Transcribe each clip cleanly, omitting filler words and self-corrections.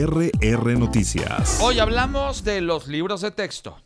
RR Noticias. Hoy hablamos de los libros de texto.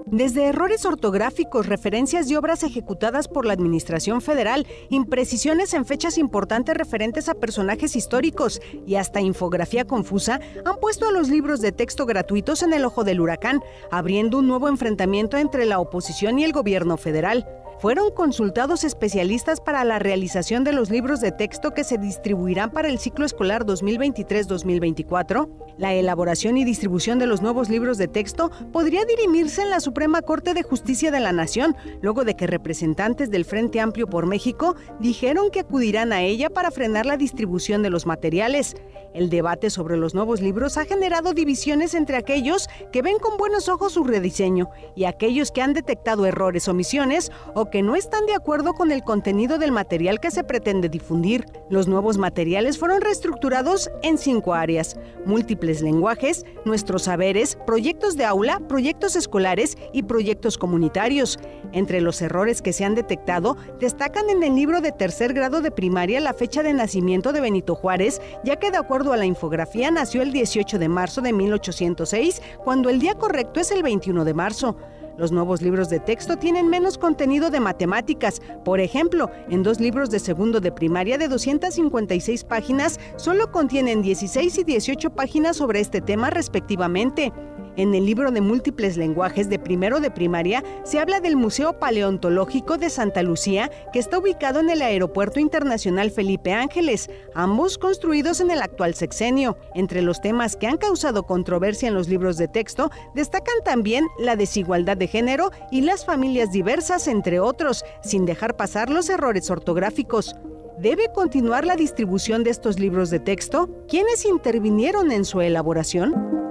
Desde errores ortográficos, referencias de obras ejecutadas por la Administración Federal, imprecisiones en fechas importantes referentes a personajes históricos y hasta infografía confusa, han puesto a los libros de texto gratuitos en el ojo del huracán, abriendo un nuevo enfrentamiento entre la oposición y el gobierno federal. Fueron consultados especialistas para la realización de los libros de texto que se distribuirán para el ciclo escolar 2023-2024. La elaboración y distribución de los nuevos libros de texto podría dirimirse en la Suprema Corte de Justicia de la Nación, luego de que representantes del Frente Amplio por México dijeron que acudirán a ella para frenar la distribución de los materiales. El debate sobre los nuevos libros ha generado divisiones entre aquellos que ven con buenos ojos su rediseño y aquellos que han detectado errores, omisiones o que no están de acuerdo con el contenido del material que se pretende difundir. Los nuevos materiales fueron reestructurados en 5 áreas: múltiples lenguajes, nuestros saberes, proyectos de aula, proyectos escolares y proyectos comunitarios. Entre los errores que se han detectado, destacan en el libro de tercer grado de primaria la fecha de nacimiento de Benito Juárez, ya que de acuerdo a la infografía nació el 18 de marzo de 1806, cuando el día correcto es el 21 de marzo. Los nuevos libros de texto tienen menos contenido de matemáticas. Por ejemplo, en 2 libros de segundo de primaria de 256 páginas, solo contienen 16 y 18 páginas sobre este tema respectivamente. En el libro de múltiples lenguajes de primero de primaria se habla del Museo Paleontológico de Santa Lucía, que está ubicado en el Aeropuerto Internacional Felipe Ángeles, ambos construidos en el actual sexenio. Entre los temas que han causado controversia en los libros de texto, destacan también la desigualdad de género y las familias diversas, entre otros, sin dejar pasar los errores ortográficos. ¿Debe continuar la distribución de estos libros de texto? ¿Quiénes intervinieron en su elaboración?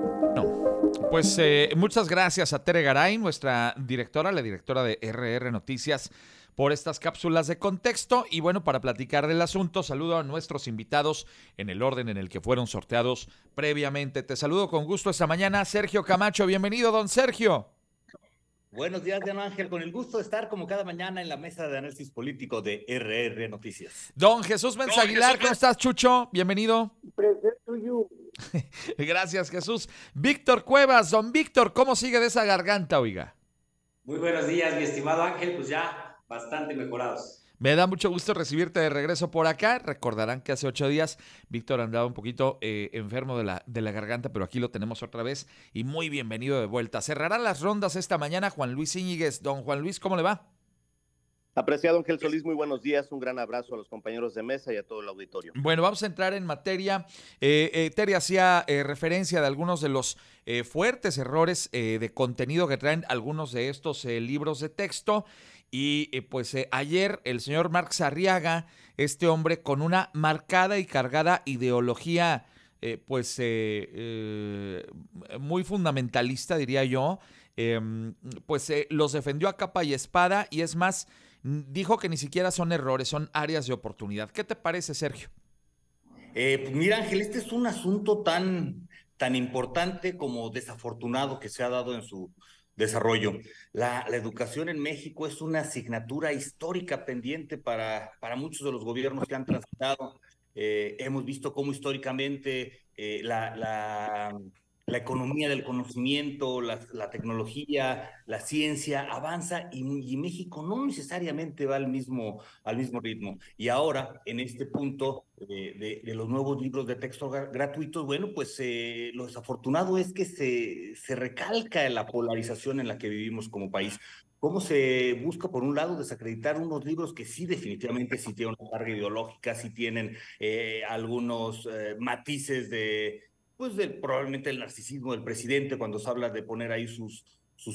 Pues muchas gracias a Tere Garay, nuestra directora, la directora de RR Noticias, por estas cápsulas de contexto. Y bueno, para platicar del asunto, saludo a nuestros invitados en el orden en el que fueron sorteados previamente. Te saludo con gusto esta mañana, Sergio Camacho. Bienvenido, don Sergio. Buenos días, don Ángel. Con el gusto de estar como cada mañana en la mesa de análisis político de RR Noticias. Don Jesús Menza Aguilar, ¿cómo estás, Chucho? Bienvenido. Present to you. Gracias, Jesús. Víctor Cuevas, don Víctor, ¿cómo sigue de esa garganta, oiga? Muy buenos días, mi estimado Ángel, pues ya bastante mejorados. Me da mucho gusto recibirte de regreso por acá. Recordarán que hace 8 días Víctor andaba un poquito enfermo de la garganta, pero aquí lo tenemos otra vez y muy bienvenido de vuelta. Cerrarán las rondas esta mañana Juan Luis Íñiguez. Don Juan Luis, ¿cómo le va? Apreciado Ángel Solís, muy buenos días, un gran abrazo a los compañeros de mesa y a todo el auditorio. Bueno, vamos a entrar en materia. Tere hacía referencia de algunos de los fuertes errores de contenido que traen algunos de estos libros de texto y pues ayer el señor Marx Arriaga, este hombre con una marcada y cargada ideología muy fundamentalista, diría yo, los defendió a capa y espada y es más, dijo que ni siquiera son errores, son áreas de oportunidad. ¿Qué te parece, Sergio? Pues mira, Ángel, este es un asunto tan importante como desafortunado que se ha dado en su desarrollo. La educación en México es una asignatura histórica pendiente para muchos de los gobiernos que han transitado. Hemos visto cómo históricamente la economía del conocimiento, la tecnología, la ciencia avanza y México no necesariamente va al mismo ritmo. Y ahora, en este punto de los nuevos libros de texto gratuitos, bueno, pues lo desafortunado es que se recalca en la polarización en la que vivimos como país. ¿Cómo se busca, por un lado, desacreditar unos libros que sí definitivamente sí tienen una carga ideológica, sí tienen algunos matices probablemente el narcisismo del presidente cuando se habla de poner ahí sus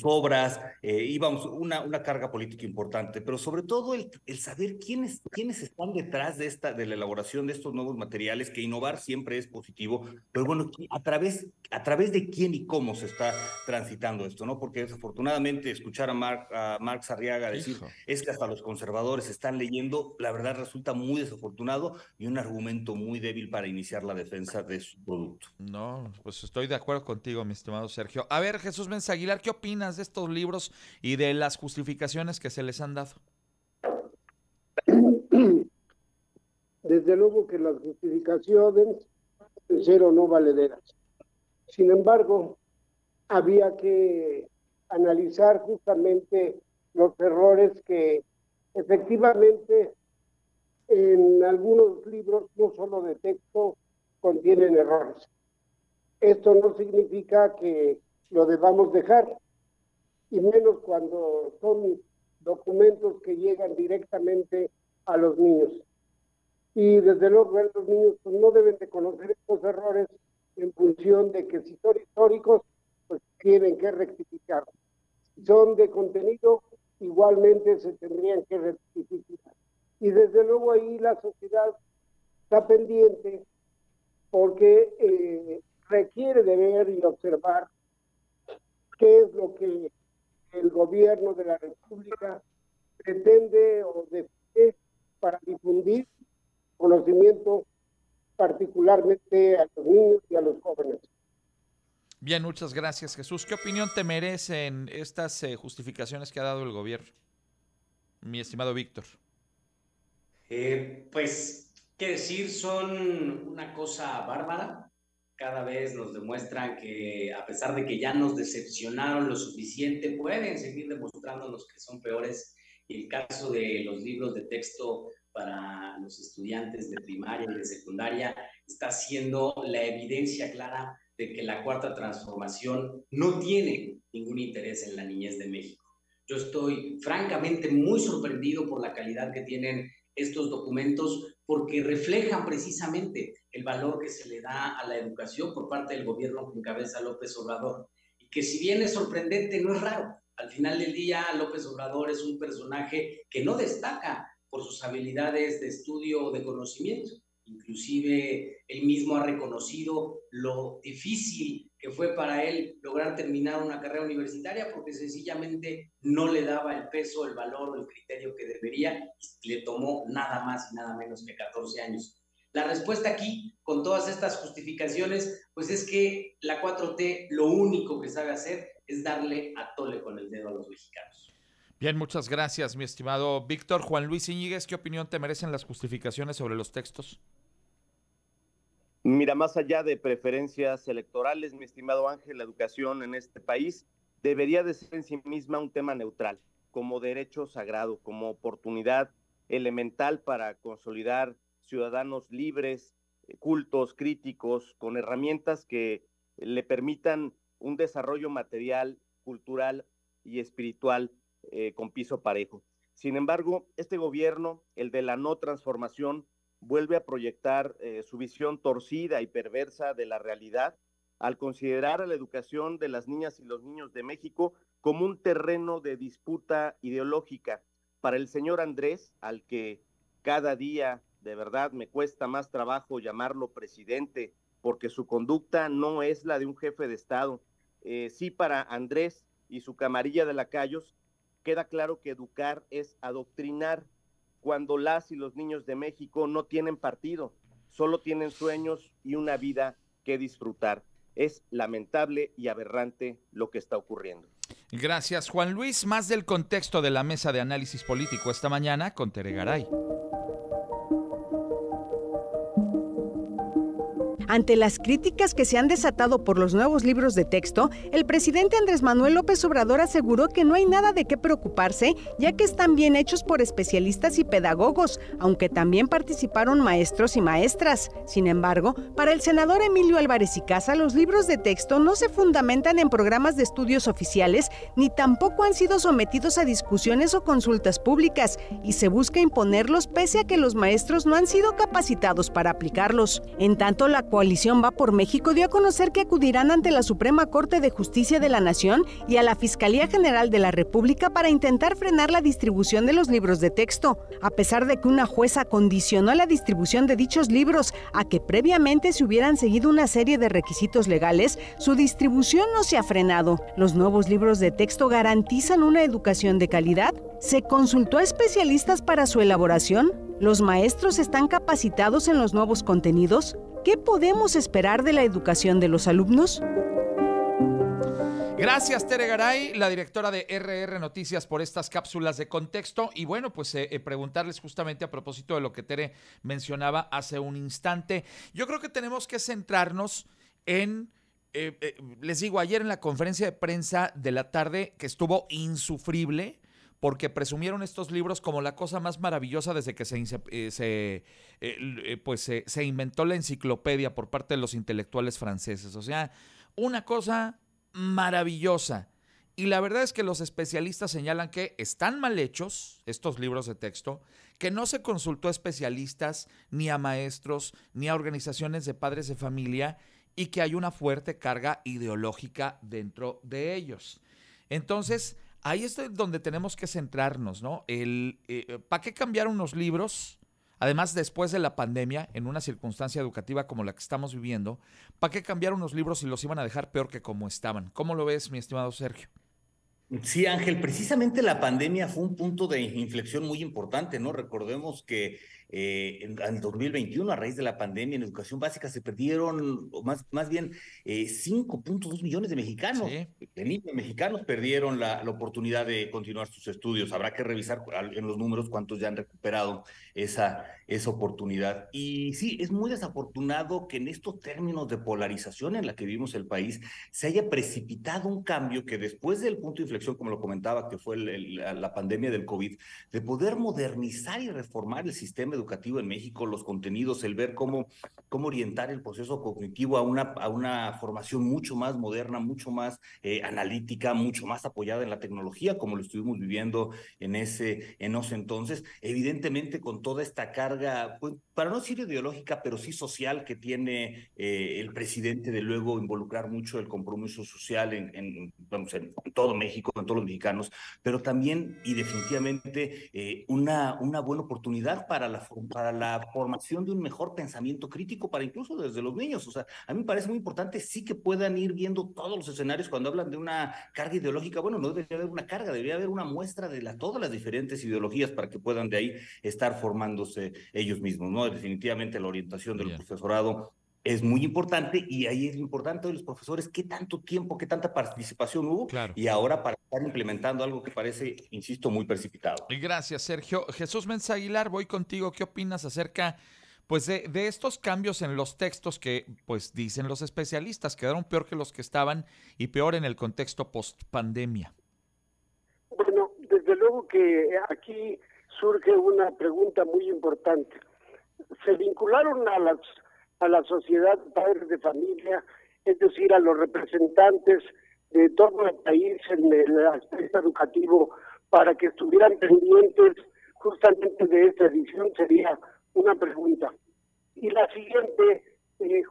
obras, una carga política importante, pero sobre todo el saber quiénes están detrás de la elaboración de estos nuevos materiales, que innovar siempre es positivo, pero bueno, a través de quién y cómo se está transitando esto, ¿no? Porque desafortunadamente escuchar a Marx Arriaga decir es que hasta los conservadores están leyendo, la verdad resulta muy desafortunado y un argumento muy débil para iniciar la defensa de su producto. No, pues estoy de acuerdo contigo, mi estimado Sergio. A ver, Jesús Menza Aguilar, ¿qué opinas de estos libros y de las justificaciones que se les han dado? Desde luego que las justificaciones pueden ser o no valederas. Sin embargo, había que analizar justamente los errores que efectivamente en algunos libros, no solo de texto, contienen errores. Esto no significa que lo debamos dejar, y menos cuando son documentos que llegan directamente a los niños. Y desde luego los niños pues, no deben de conocer estos errores en función de que si son históricos, pues tienen que rectificar. Si son de contenido, igualmente se tendrían que rectificar. Y desde luego ahí la sociedad está pendiente porque requiere de ver y observar qué es lo que el gobierno de la República pretende o define para difundir conocimiento particularmente a los niños y a los jóvenes. Bien, muchas gracias, Jesús. ¿Qué opinión te merecen estas justificaciones que ha dado el gobierno, mi estimado Víctor? Pues, ¿qué decir? Son una cosa bárbara. Cada vez nos demuestran que, a pesar de que ya nos decepcionaron lo suficiente, pueden seguir demostrándonos que son peores. Y el caso de los libros de texto para los estudiantes de primaria y de secundaria está siendo la evidencia clara de que la Cuarta Transformación no tiene ningún interés en la niñez de México. Yo estoy francamente muy sorprendido por la calidad que tienen estos documentos, porque reflejan precisamente el valor que se le da a la educación por parte del gobierno que encabeza López Obrador. Y que si bien es sorprendente, no es raro. Al final del día, López Obrador es un personaje que no destaca por sus habilidades de estudio o de conocimiento. Inclusive él mismo ha reconocido lo difícil que fue para él lograr terminar una carrera universitaria porque sencillamente no le daba el peso, el valor o el criterio que debería, y le tomó nada más y nada menos que 14 años. La respuesta aquí, con todas estas justificaciones, pues es que la 4T lo único que sabe hacer es darle a tole con el dedo a los mexicanos. Bien, muchas gracias, mi estimado Víctor. Juan Luis Íñiguez, ¿qué opinión te merecen las justificaciones sobre los textos? Mira, más allá de preferencias electorales, mi estimado Ángel, la educación en este país debería de ser en sí misma un tema neutral, como derecho sagrado, como oportunidad elemental para consolidar ciudadanos libres, cultos, críticos, con herramientas que le permitan un desarrollo material, cultural y espiritual con piso parejo. Sin embargo, este gobierno, el de la no transformación, vuelve a proyectar su visión torcida y perversa de la realidad al considerar a la educación de las niñas y los niños de México como un terreno de disputa ideológica. Para el señor Andrés, al que cada día de verdad me cuesta más trabajo llamarlo presidente, porque su conducta no es la de un jefe de Estado. Sí, para Andrés y su camarilla de lacayos, queda claro que educar es adoctrinar, cuando las y los niños de México no tienen partido, solo tienen sueños y una vida que disfrutar. Es lamentable y aberrante lo que está ocurriendo. Gracias, Juan Luis. Más del contexto de la mesa de análisis político esta mañana con Tere Garay. Ante las críticas que se han desatado por los nuevos libros de texto, el presidente Andrés Manuel López Obrador aseguró que no hay nada de qué preocuparse, ya que están bien hechos por especialistas y pedagogos, aunque también participaron maestros y maestras. Sin embargo, para el senador Emilio Álvarez y Casa, los libros de texto no se fundamentan en programas de estudios oficiales, ni tampoco han sido sometidos a discusiones o consultas públicas, y se busca imponerlos pese a que los maestros no han sido capacitados para aplicarlos. En tanto, la Coalición Va por México dio a conocer que acudirán ante la Suprema Corte de Justicia de la Nación y a la Fiscalía General de la República para intentar frenar la distribución de los libros de texto, a pesar de que una jueza condicionó la distribución de dichos libros a que previamente se hubieran seguido una serie de requisitos legales. Su distribución no se ha frenado. ¿Los nuevos libros de texto garantizan una educación de calidad? ¿Se consultó a especialistas para su elaboración? ¿Los maestros están capacitados en los nuevos contenidos? ¿Qué podemos esperar de la educación de los alumnos? Gracias, Tere Garay, la directora de RR Noticias, por estas cápsulas de contexto. Y bueno, pues preguntarles justamente a propósito de lo que Tere mencionaba hace un instante. Yo creo que tenemos que centrarnos en, les digo, ayer en la conferencia de prensa de la tarde, que estuvo insufrible, porque presumieron estos libros como la cosa más maravillosa desde que se inventó la enciclopedia por parte de los intelectuales franceses. O sea, una cosa maravillosa. Y la verdad es que los especialistas señalan que están mal hechos estos libros de texto, que no se consultó a especialistas, ni a maestros, ni a organizaciones de padres de familia, y que hay una fuerte carga ideológica dentro de ellos. Entonces, ahí es donde tenemos que centrarnos, ¿no? ¿Para qué cambiar unos libros? Además, después de la pandemia, en una circunstancia educativa como la que estamos viviendo, ¿para qué cambiar unos libros si los iban a dejar peor que como estaban? ¿Cómo lo ves, mi estimado Sergio? Sí, Ángel, precisamente la pandemia fue un punto de inflexión muy importante, ¿no? Recordemos que en 2021, a raíz de la pandemia, en educación básica se perdieron, o más bien, 5.2 millones de mexicanos. Sí. De niños mexicanos perdieron la oportunidad de continuar sus estudios. Habrá que revisar en los números cuántos ya han recuperado esa oportunidad. Y sí, es muy desafortunado que en estos términos de polarización en la que vivimos el país se haya precipitado un cambio que después del punto de inflexión, como lo comentaba, que fue la pandemia del COVID, de poder modernizar y reformar el sistema educativo en México, los contenidos, el ver cómo orientar el proceso cognitivo a una formación mucho más moderna, mucho más analítica, mucho más apoyada en la tecnología, como lo estuvimos viviendo en ese entonces, evidentemente con toda esta carga, pues, para no decir ideológica, pero sí social que tiene el presidente, de luego involucrar mucho el compromiso social en todo México, en todos los mexicanos, pero también y definitivamente una buena oportunidad para la formación de un mejor pensamiento crítico, para incluso desde los niños. O sea, a mí me parece muy importante sí que puedan ir viendo todos los escenarios cuando hablan de una carga ideológica. Bueno, no debería haber una carga, debería haber una muestra de todas las diferentes ideologías para que puedan de ahí estar formándose ellos mismos, ¿no? Definitivamente la orientación del profesorado es muy importante, y ahí es lo importante de los profesores, qué tanto tiempo, qué tanta participación hubo, Claro. Y ahora para estar implementando algo que parece, insisto, muy precipitado. Gracias, Sergio. Jesús Mensa Aguilar, voy contigo. ¿Qué opinas acerca, pues, de estos cambios en los textos que, pues, dicen los especialistas, quedaron peor que los que estaban y peor en el contexto post-pandemia? Bueno, desde luego que aquí surge una pregunta muy importante. Se vincularon a la sociedad padres de familia, es decir, a los representantes de todo el país en el aspecto educativo, para que estuvieran pendientes justamente de esta edición, sería una pregunta. Y la siguiente,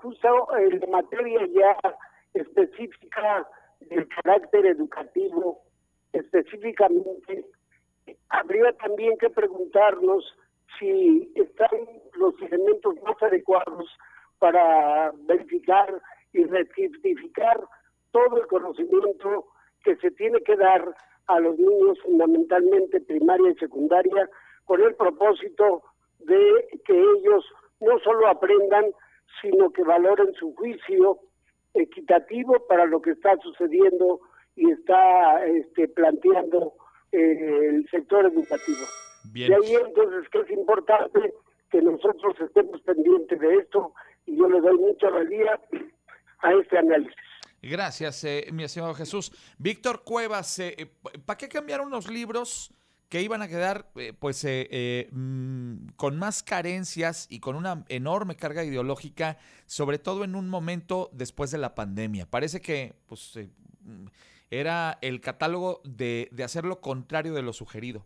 justo en la materia ya específica del carácter educativo, específicamente, habría también que preguntarnos si están los elementos más adecuados para verificar y rectificar todo el conocimiento que se tiene que dar a los niños, fundamentalmente primaria y secundaria, con el propósito de que ellos no solo aprendan, sino que valoren su juicio equitativo para lo que está sucediendo y está planteando el sector educativo. Bien. Y ahí entonces que es importante que nosotros estemos pendientes de esto, y yo le doy mucha valía a este análisis. Gracias, mi estimado Jesús. Víctor Cuevas, ¿para qué cambiaron los libros que iban a quedar con más carencias y con una enorme carga ideológica, sobre todo en un momento después de la pandemia? Parece que era el catálogo de hacer lo contrario de lo sugerido.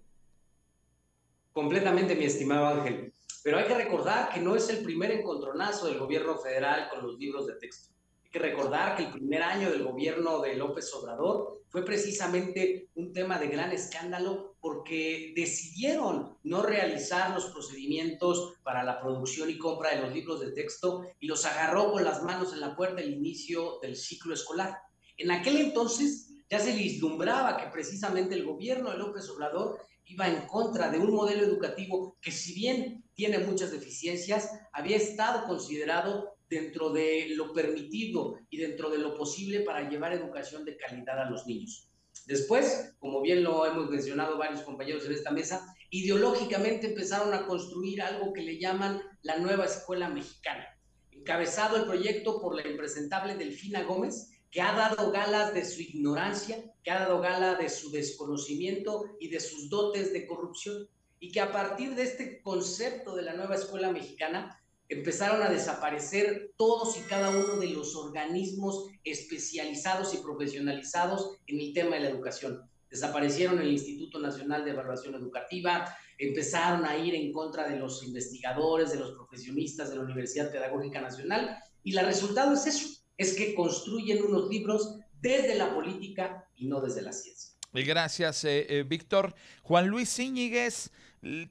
Completamente, mi estimado Ángel. Pero hay que recordar que no es el primer encontronazo del gobierno federal con los libros de texto. Hay que recordar que el primer año del gobierno de López Obrador fue precisamente un tema de gran escándalo, porque decidieron no realizar los procedimientos para la producción y compra de los libros de texto, y los agarró con las manos en la puerta al inicio del ciclo escolar. En aquel entonces ya se vislumbraba que precisamente el gobierno de López Obrador iba en contra de un modelo educativo que, si bien tiene muchas deficiencias, había estado considerado dentro de lo permitido y dentro de lo posible para llevar educación de calidad a los niños. Después, como bien lo hemos mencionado varios compañeros en esta mesa, ideológicamente empezaron a construir algo que le llaman la nueva escuela mexicana. Encabezado el proyecto por la impresentable Delfina Gómez, que ha dado gala de su ignorancia, que ha dado gala de su desconocimiento y de sus dotes de corrupción, y que a partir de este concepto de la nueva escuela mexicana empezaron a desaparecer todos y cada uno de los organismos especializados y profesionalizados en el tema de la educación. Desaparecieron el Instituto Nacional de Evaluación Educativa, empezaron a ir en contra de los investigadores, de los profesionistas de la Universidad Pedagógica Nacional, y el resultado es eso, es que construyen unos libros desde la política y no desde la ciencia. Gracias, Víctor. Juan Luis Íñiguez,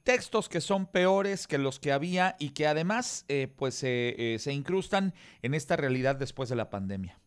textos que son peores que los que había y que además se incrustan en esta realidad después de la pandemia.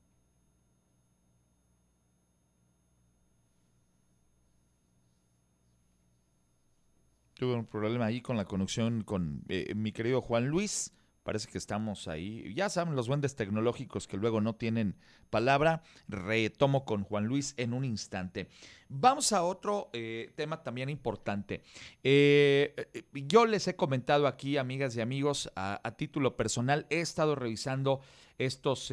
Tuve un problema ahí con la conexión con mi querido Juan Luis. Parece que estamos ahí. Ya saben, los duendes tecnológicos que luego no tienen palabra. Retomo con Juan Luis en un instante. Vamos a otro tema también importante. Yo les he comentado aquí, amigas y amigos, a título personal, he estado revisando estos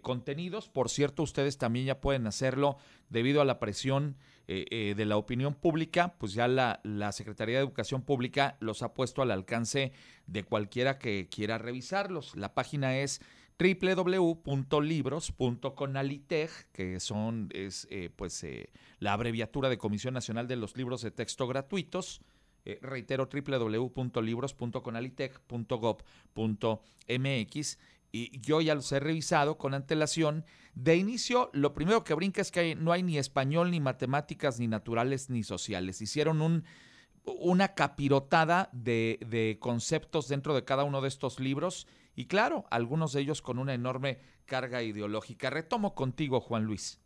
contenidos. Por cierto, ustedes también ya pueden hacerlo debido a la presión de la opinión pública, pues ya la Secretaría de Educación Pública los ha puesto al alcance de cualquiera que quiera revisarlos. La página es www.libros.conaliteg, que es la abreviatura de Comisión Nacional de los Libros de Texto Gratuitos. Reitero, www.libros.conaliteg.gov.mx. Y yo ya los he revisado con antelación. De inicio, lo primero que brinca es que no hay ni español, ni matemáticas, ni naturales, ni sociales. Hicieron una capirotada de conceptos dentro de cada uno de estos libros y claro, algunos de ellos con una enorme carga ideológica. Retomo contigo, Juan Luis.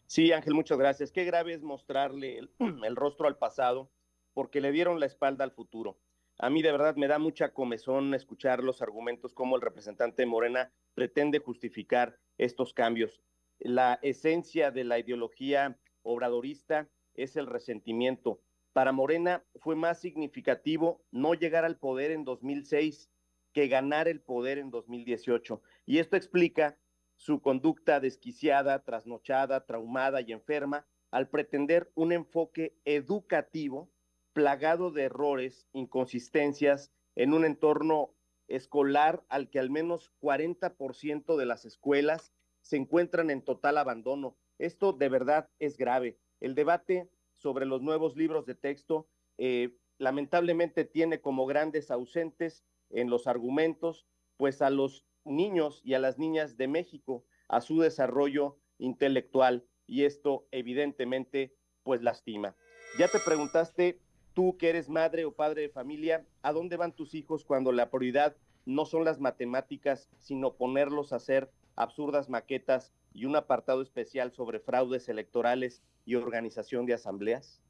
Sí, Ángel, muchas gracias. Qué grave es mostrarle el rostro al pasado porque le dieron la espalda al futuro. A mí de verdad me da mucha comezón escuchar los argumentos como el representante de Morena pretende justificar estos cambios. La esencia de la ideología obradorista es el resentimiento. Para Morena fue más significativo no llegar al poder en 2006 que ganar el poder en 2018. Y esto explica su conducta desquiciada, trasnochada, traumada y enferma al pretender un enfoque educativo plagado de errores, inconsistencias en un entorno escolar al que al menos 40% de las escuelas se encuentran en total abandono. Esto de verdad es grave. El debate sobre los nuevos libros de texto lamentablemente tiene como grandes ausentes en los argumentos, pues a los niños y a las niñas de México, a su desarrollo intelectual, y esto evidentemente pues lastima. Ya te preguntaste, tú que eres madre o padre de familia, ¿a dónde van tus hijos cuando la prioridad no son las matemáticas, sino ponerlos a hacer absurdas maquetas y un apartado especial sobre fraudes electorales y organización de asambleas?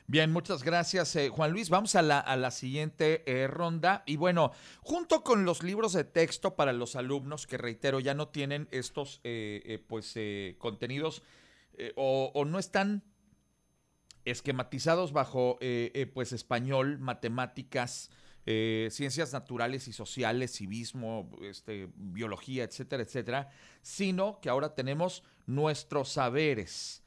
Bien, muchas gracias, Juan Luis. Vamos a la siguiente ronda. Y bueno, junto con los libros de texto para los alumnos, que reitero, ya no tienen estos contenidos o no están esquematizados bajo español, matemáticas, ciencias naturales y sociales, civismo, biología, etcétera, etcétera, sino que ahora tenemos nuestros saberes,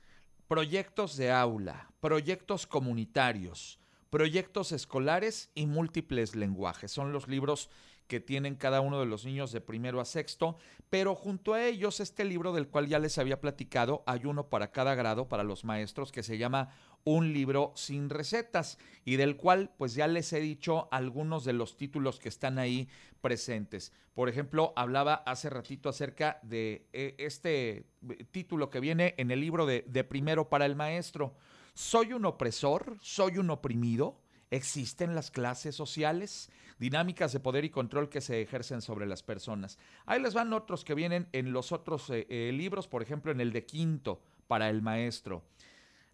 proyectos de aula, proyectos comunitarios, proyectos escolares y múltiples lenguajes. Son los libros que tienen cada uno de los niños de primero a sexto, pero junto a ellos este libro del cual ya les había platicado, hay uno para cada grado, para los maestros, que se llama Un libro sin recetas, y del cual pues ya les he dicho algunos de los títulos que están ahí presentes. Por ejemplo, hablaba hace ratito acerca de este título que viene en el libro de primero para el maestro. ¿Soy un opresor? ¿Soy un oprimido? ¿Existen las clases sociales? Dinámicas de poder y control que se ejercen sobre las personas. Ahí les van otros que vienen en los otros libros, por ejemplo, en el de quinto para el maestro.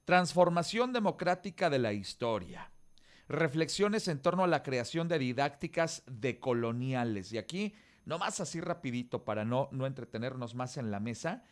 Transformación democrática de la historia. Reflexiones en torno a la creación de didácticas decoloniales. Y aquí nomás así rapidito para no entretenernos más en la mesa.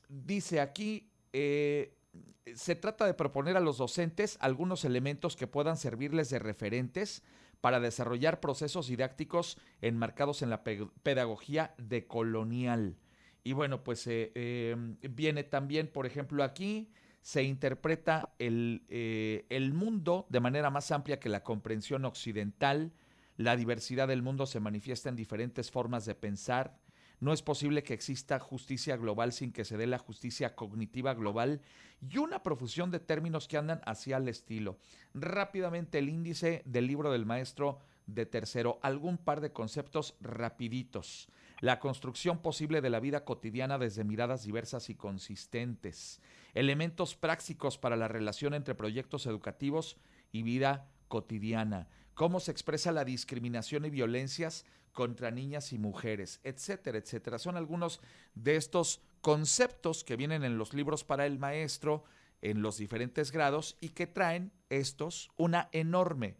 Dice aquí, se trata de proponer a los docentes algunos elementos que puedan servirles de referentes para desarrollar procesos didácticos enmarcados en la pedagogía decolonial. Y bueno, pues viene también, por ejemplo, aquí se interpreta el mundo de manera más amplia que la comprensión occidental. La diversidad del mundo se manifiesta en diferentes formas de pensar. No es posible que exista justicia global sin que se dé la justicia cognitiva global, y una profusión de términos que andan hacia el estilo. Rápidamente el índice del libro del maestro de tercero, algún par de conceptos rapiditos. La construcción posible de la vida cotidiana desde miradas diversas y consistentes. Elementos prácticos para la relación entre proyectos educativos y vida cotidiana. Cómo se expresa la discriminación y violencias contra niñas y mujeres, etcétera, etcétera. Son algunos de estos conceptos que vienen en los libros para el maestro en los diferentes grados y que traen estos una enorme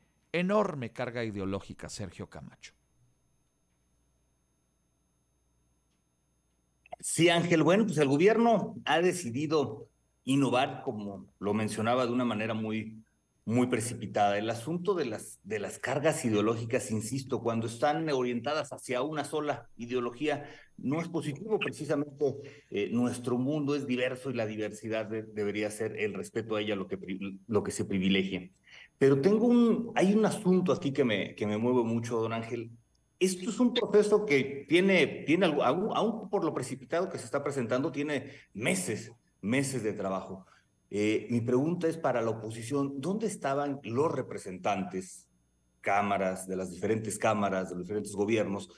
carga ideológica, Sergio Camacho. Sí, Ángel, bueno, pues el gobierno ha decidido innovar, como lo mencionaba, de una manera muy precipitada. El asunto de las cargas ideológicas, insisto, cuando están orientadas hacia una sola ideología, no es positivo. Precisamente nuestro mundo es diverso y la diversidad debería ser el respeto a ella lo que se privilegie. Pero hay un asunto aquí que me mueve mucho, don Ángel. Esto es un proceso que tiene aún por lo precipitado que se está presentando, tiene meses de trabajo. Mi pregunta es para la oposición: ¿dónde estaban los representantes, de las diferentes cámaras, de los diferentes gobiernos,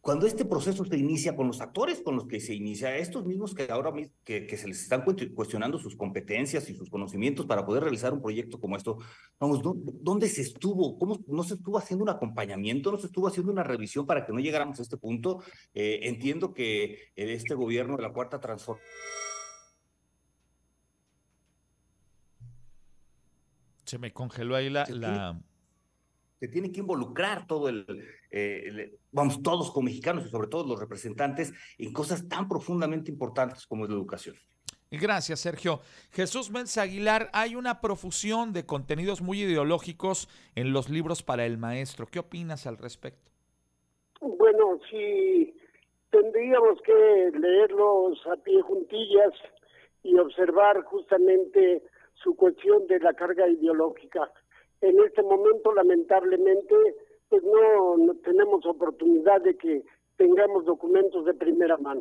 cuando este proceso se inicia, con los actores con los que se inicia, estos mismos que ahora que se les están cuestionando sus competencias y sus conocimientos para poder realizar un proyecto como esto? Vamos, ¿dónde se estuvo? ¿Cómo no se estuvo haciendo un acompañamiento? ¿No se estuvo haciendo una revisión para que no llegáramos a este punto? Entiendo que este gobierno de la Cuarta Transformación... Se me congeló ahí Se tiene que involucrar todo vamos, todos como mexicanos y sobre todo los representantes en cosas tan profundamente importantes como es la educación. Gracias, Sergio. Jesús Méndez Aguilar, hay una profusión de contenidos muy ideológicos en los libros para el maestro. ¿Qué opinas al respecto? Bueno, sí, tendríamos que leerlos a pie juntillas y observar justamente su cuestión de la carga ideológica. En este momento, lamentablemente, pues no tenemos oportunidad de que tengamos documentos de primera mano.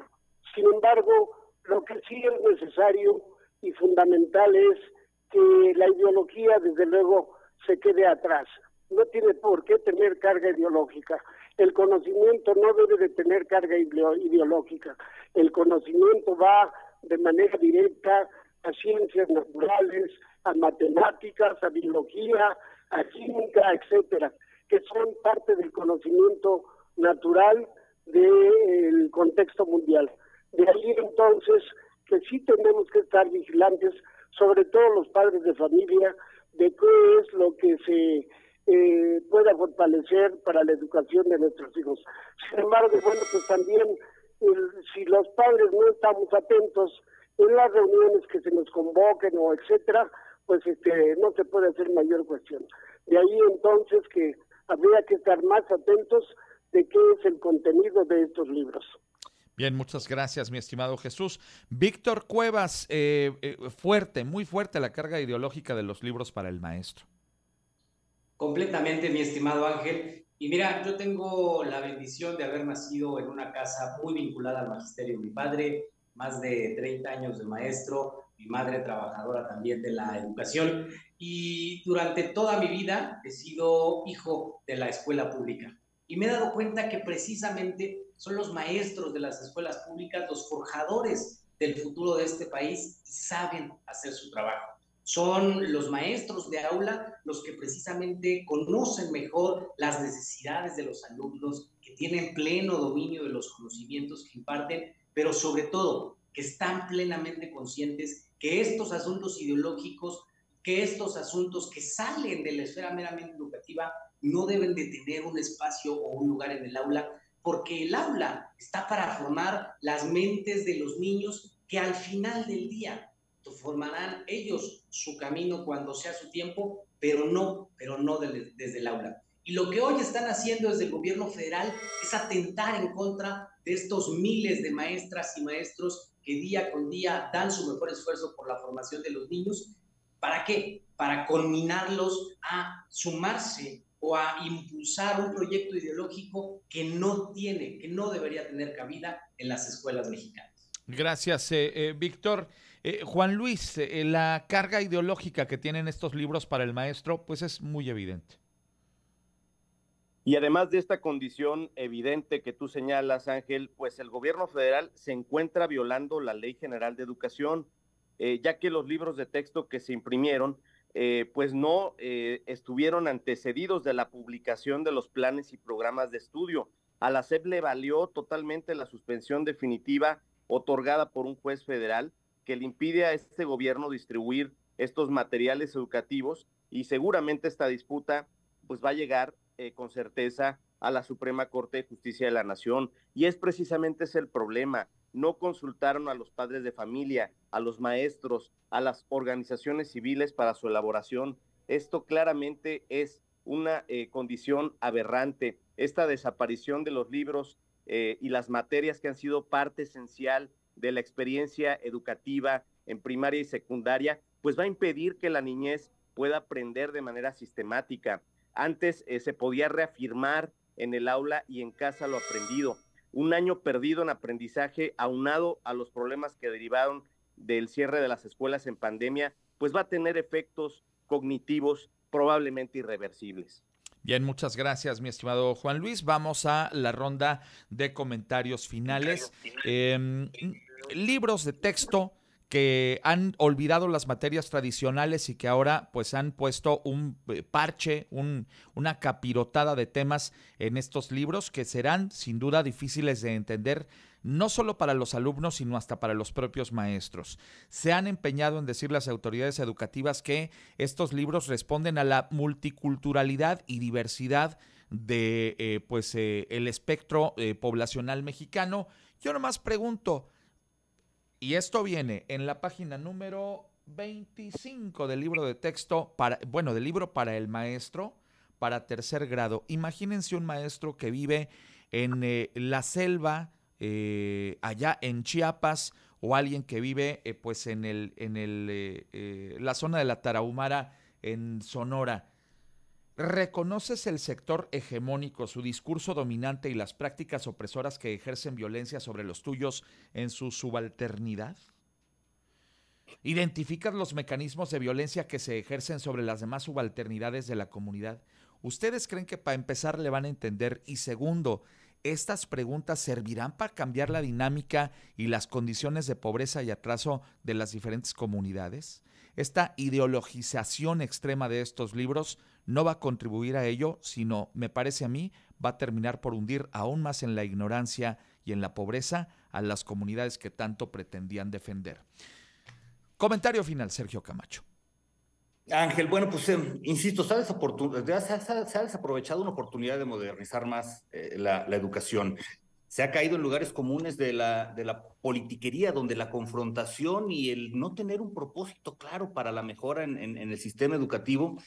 Sin embargo, lo que sí es necesario y fundamental es que la ideología, desde luego, se quede atrás. No tiene por qué tener carga ideológica. El conocimiento no debe de tener carga ideológica. El conocimiento va de manera directa a ciencias naturales, a matemáticas, a biología, a química, etcétera, que son parte del conocimiento natural del contexto mundial. De ahí entonces que sí tenemos que estar vigilantes, sobre todo los padres de familia, de qué es lo que se pueda fortalecer para la educación de nuestros hijos. Sin embargo, bueno, pues también si los padres no estamos atentos en las reuniones que se nos convoquen o etcétera, pues no se puede hacer mayor cuestión. De ahí entonces que habría que estar más atentos de qué es el contenido de estos libros. Bien, muchas gracias, mi estimado Jesús. Víctor Cuevas, muy fuerte la carga ideológica de los libros para el maestro. Completamente, mi estimado Ángel. Y mira, yo tengo la bendición de haber nacido en una casa muy vinculada al magisterio. Mi padre, más de 30 años de maestro, mi madre trabajadora también de la educación, y durante toda mi vida he sido hijo de la escuela pública. Y me he dado cuenta que precisamente son los maestros de las escuelas públicas los forjadores del futuro de este país y saben hacer su trabajo. Son los maestros de aula los que precisamente conocen mejor las necesidades de los alumnos, que tienen pleno dominio de los conocimientos que imparten, pero sobre todo que están plenamente conscientes que estos asuntos ideológicos, que estos asuntos que salen de la esfera meramente educativa no deben de tener un espacio o un lugar en el aula, porque el aula está para formar las mentes de los niños que al final del día formarán ellos su camino cuando sea su tiempo, pero no desde el aula. Y lo que hoy están haciendo desde el gobierno federal es atentar en contra de estos miles de maestras y maestros que día con día dan su mejor esfuerzo por la formación de los niños. ¿Para qué? Para conminarlos a sumarse o a impulsar un proyecto ideológico que no debería tener cabida en las escuelas mexicanas. Gracias, Víctor. Juan Luis, la carga ideológica que tienen estos libros para el maestro, pues es muy evidente. Y además de esta condición evidente que tú señalas, Ángel, pues el gobierno federal se encuentra violando la Ley General de Educación, ya que los libros de texto que se imprimieron, pues no estuvieron antecedidos de la publicación de los planes y programas de estudio. A la SEP le valió totalmente la suspensión definitiva otorgada por un juez federal que le impide a este gobierno distribuir estos materiales educativos, y seguramente esta disputa pues va a llegar con certeza a la Suprema Corte de Justicia de la Nación, y es precisamente ese el problema. No consultaron a los padres de familia, a los maestros, a las organizaciones civiles para su elaboración. Esto claramente es una condición aberrante. Esta desaparición de los libros y las materias que han sido parte esencial de la experiencia educativa en primaria y secundaria, pues va a impedir que la niñez pueda aprender de manera sistemática. Antes se podía reafirmar en el aula y en casa lo aprendido. Un año perdido en aprendizaje, aunado a los problemas que derivaron del cierre de las escuelas en pandemia, pues va a tener efectos cognitivos probablemente irreversibles. Bien, muchas gracias, mi estimado Juan Luis. Vamos a la ronda de comentarios finales. Libros de texto que han olvidado las materias tradicionales y que ahora pues han puesto un parche, una capirotada de temas en estos libros que serán sin duda difíciles de entender, no solo para los alumnos, sino hasta para los propios maestros. Se han empeñado en decir las autoridades educativas que estos libros responden a la multiculturalidad y diversidad de el espectro poblacional mexicano. Yo nomás pregunto, y esto viene en la página número 25 del libro de texto, del libro para el maestro, para tercer grado. Imagínense un maestro que vive en la selva, allá en Chiapas, o alguien que vive en la zona de la Tarahumara, en Sonora. ¿Reconoces el sector hegemónico, su discurso dominante y las prácticas opresoras que ejercen violencia sobre los tuyos en su subalternidad? ¿Identificas los mecanismos de violencia que se ejercen sobre las demás subalternidades de la comunidad? ¿Ustedes creen que para empezar le van a entender? Y segundo, ¿estas preguntas servirán para cambiar la dinámica y las condiciones de pobreza y atraso de las diferentes comunidades? Esta ideologización extrema de estos libros no va a contribuir a ello, sino, me parece a mí, va a terminar por hundir aún más en la ignorancia y en la pobreza a las comunidades que tanto pretendían defender. Comentario final, Sergio Camacho. Ángel, bueno, pues insisto, se ha desaprovechado una oportunidad de modernizar más la educación. Se ha caído en lugares comunes de la politiquería, donde la confrontación y el no tener un propósito claro para la mejora en el sistema educativo,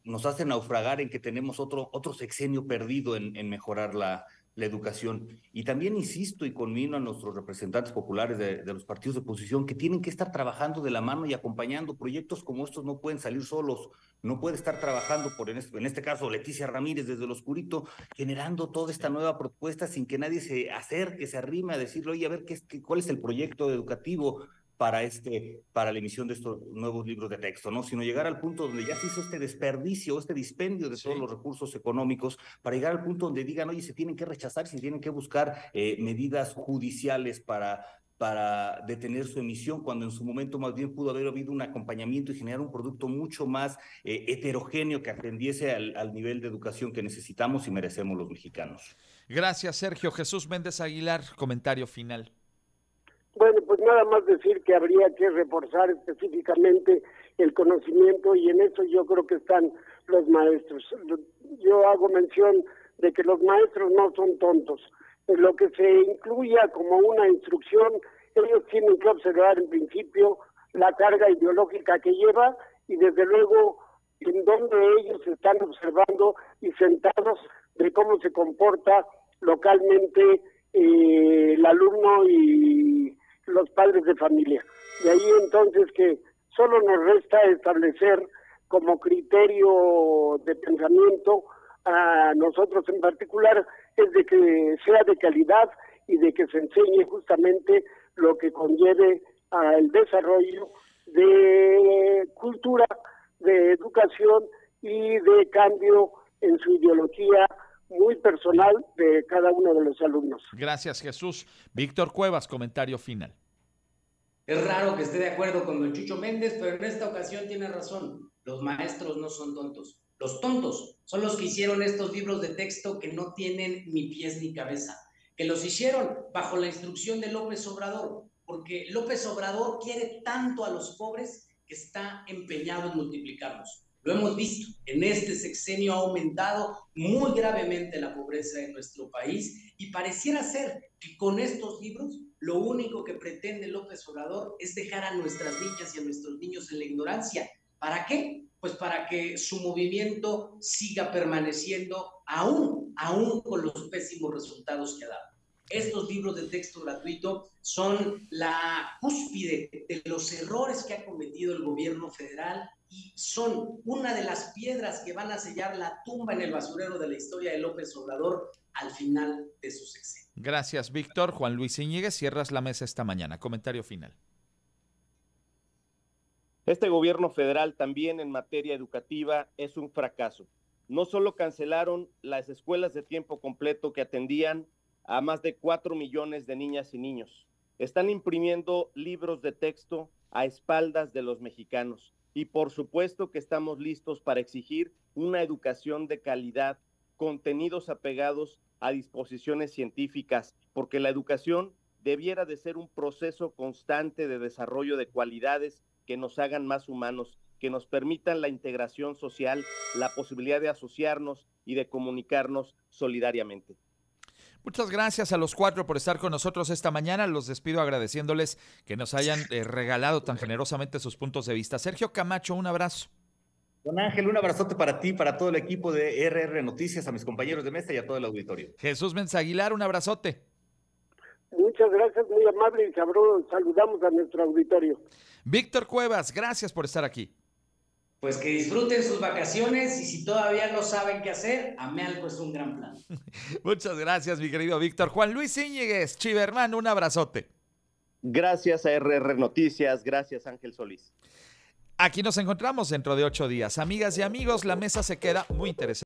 nos hace naufragar en que tenemos otro sexenio perdido en mejorar la educación. Y también insisto y conmino a nuestros representantes populares de los partidos de oposición que tienen que estar trabajando de la mano y acompañando. Proyectos como estos no pueden salir solos, no puede estar trabajando en este caso Leticia Ramírez desde el Oscurito, generando toda esta nueva propuesta sin que nadie se acerque, se arrime a decirle, oye, a ver cuál es el proyecto educativo para la emisión de estos nuevos libros de texto, ¿no? Sino llegar al punto donde ya se hizo este desperdicio, este dispendio de todos los recursos económicos, para llegar al punto donde digan, oye, se tienen que rechazar, se tienen que buscar medidas judiciales para detener su emisión, cuando en su momento más bien pudo haber habido un acompañamiento y generar un producto mucho más heterogéneo que atendiese al nivel de educación que necesitamos y merecemos los mexicanos. Gracias, Sergio. Jesús Méndez Aguilar, comentario final. Bueno, pues nada más decir que habría que reforzar específicamente el conocimiento, y en eso yo creo que están los maestros. Yo hago mención de que los maestros no son tontos. En lo que se incluya como una instrucción, ellos tienen que observar en principio la carga ideológica que lleva y desde luego en donde ellos están observando y sentados de cómo se comporta localmente el alumno y los padres de familia. De ahí entonces que solo nos resta establecer como criterio de pensamiento a nosotros en particular es de que sea de calidad y de que se enseñe justamente lo que conlleve al desarrollo de cultura, de educación y de cambio en su ideología muy personal de cada uno de los alumnos. Gracias, Jesús. Víctor Cuevas, comentario final. Es raro que esté de acuerdo con don Chucho Méndez, pero en esta ocasión tiene razón. Los maestros no son tontos. Los tontos son los que hicieron estos libros de texto que no tienen ni pies ni cabeza, que los hicieron bajo la instrucción de López Obrador, porque López Obrador quiere tanto a los pobres que está empeñado en multiplicarlos. Lo hemos visto, en este sexenio ha aumentado muy gravemente la pobreza en nuestro país y pareciera ser que con estos libros lo único que pretende López Obrador es dejar a nuestras niñas y a nuestros niños en la ignorancia. ¿Para qué? Pues para que su movimiento siga permaneciendo aún con los pésimos resultados que ha dado. Estos libros de texto gratuito son la cúspide de los errores que ha cometido el gobierno federal y son una de las piedras que van a sellar la tumba en el basurero de la historia de López Obrador al final de su sexenio. Gracias, Víctor. Juan Luis Íñiguez, cierras la mesa esta mañana. Comentario final. Este gobierno federal también en materia educativa es un fracaso. No solo cancelaron las escuelas de tiempo completo que atendían a más de 4 millones de niñas y niños. Están imprimiendo libros de texto a espaldas de los mexicanos. Y por supuesto que estamos listos para exigir una educación de calidad, contenidos apegados a disposiciones científicas, porque la educación debiera de ser un proceso constante de desarrollo de cualidades que nos hagan más humanos, que nos permitan la integración social, la posibilidad de asociarnos y de comunicarnos solidariamente. Muchas gracias a los cuatro por estar con nosotros esta mañana. Los despido agradeciéndoles que nos hayan regalado tan generosamente sus puntos de vista. Sergio Camacho, un abrazo. Don Ángel, un abrazote para ti, para todo el equipo de RR Noticias, a mis compañeros de mesa y a todo el auditorio. Jesús Menzaguilar, un abrazote. Muchas gracias, muy amable y sabroso. Saludamos a nuestro auditorio. Víctor Cuevas, gracias por estar aquí. Pues que disfruten sus vacaciones y si todavía no saben qué hacer, Amealco es un gran plan. Muchas gracias, mi querido Víctor. Juan Luis Íñiguez, Chivermán, un abrazote. Gracias a RR Noticias, gracias Ángel Solís. Aquí nos encontramos dentro de 8 días. Amigas y amigos, la mesa se queda muy interesante.